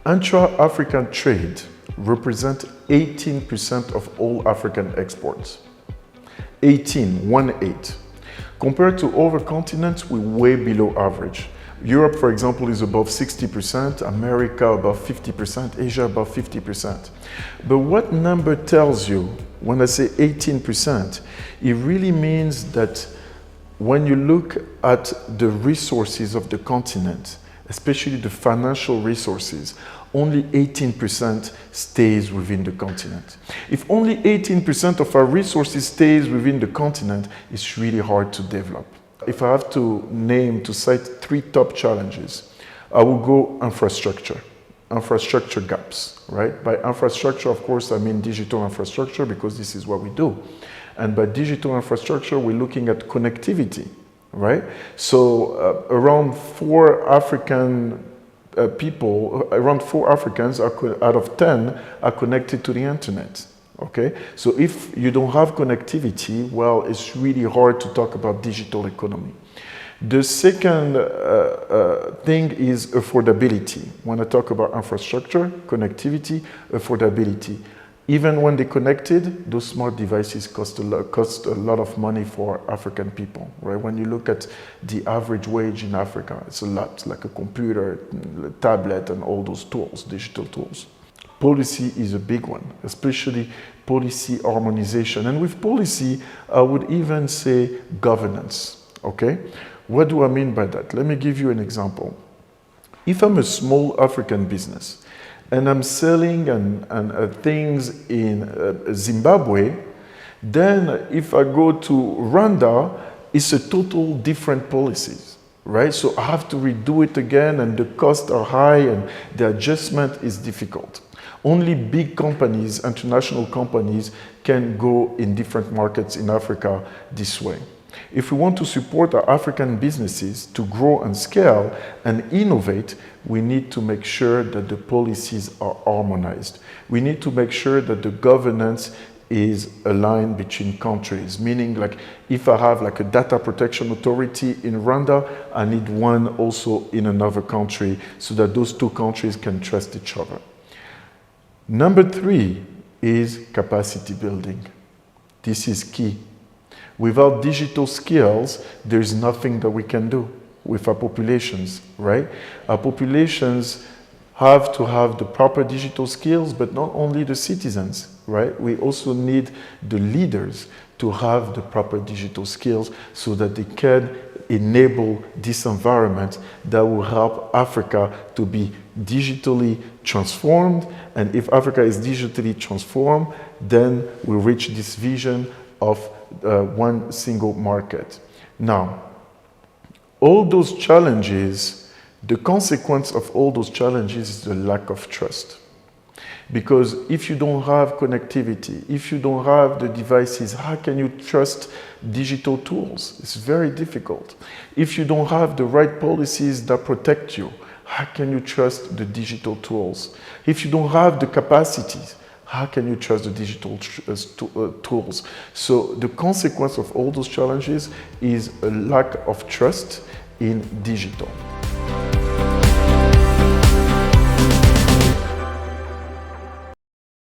Intra-African trade represents 18% of all African exports. 18. Compared to other continents, we're way below average. Europe, for example, is above 60%, America above 50%, Asia above 50%. But what number tells you when I say 18%? It really means that when you look at the resources of the continent, especially the financial resources, only 18% stays within the continent. If only 18% of our resources stays within the continent, it's really hard to develop. If I have to cite 3 top challenges, I will go infrastructure gaps, right? By infrastructure, of course, I mean digital infrastructure because this is what we do. And by digital infrastructure, we're looking at connectivity, right? So around 4 African around 4 Africans out of 10 are connected to the internet. Okay, so if you don't have connectivity, well, it's really hard to talk about digital economy. The second thing is affordability. When I talk about infrastructure, connectivity, affordability. Even when they're connected, those smart devices cost a lot of money for African people, right? When you look at the average wage in Africa, it's a lot, like a computer, a tablet, and all those tools, digital tools. Policy is a big one, especially policy harmonization. And with policy, I would even say governance, okay? What do I mean by that? Let me give you an example. If I'm a small African business and I'm selling things in Zimbabwe, then if I go to Rwanda, it's a total different policies, right? So I have to redo it again and the costs are high and the adjustment is difficult. Only big companies, international companies, can go in different markets in Africa this way. If we want to support our African businesses to grow and scale and innovate, we need to make sure that the policies are harmonized. We need to make sure that the governance is aligned between countries, meaning like if I have like a data protection authority in Rwanda, I need one also in another country so that those 2 countries can trust each other. Number 3 is capacity building. This is key. Without digital skills, there's nothing that we can do with our populations, right? Our populations have to have the proper digital skills, but not only the citizens, right? We also need the leaders to have the proper digital skills so that they can enable this environment that will help Africa to be digitally transformed. And if Africa is digitally transformed, then we reach this vision of one single market. Now, all those challenges, the consequence of all those challenges is the lack of trust. Because if you don't have connectivity, if you don't have the devices, how can you trust digital tools? It's very difficult. If you don't have the right policies that protect you, how can you trust the digital tools? If you don't have the capacities, how can you trust the digital tools? So the consequence of all those challenges is a lack of trust in digital.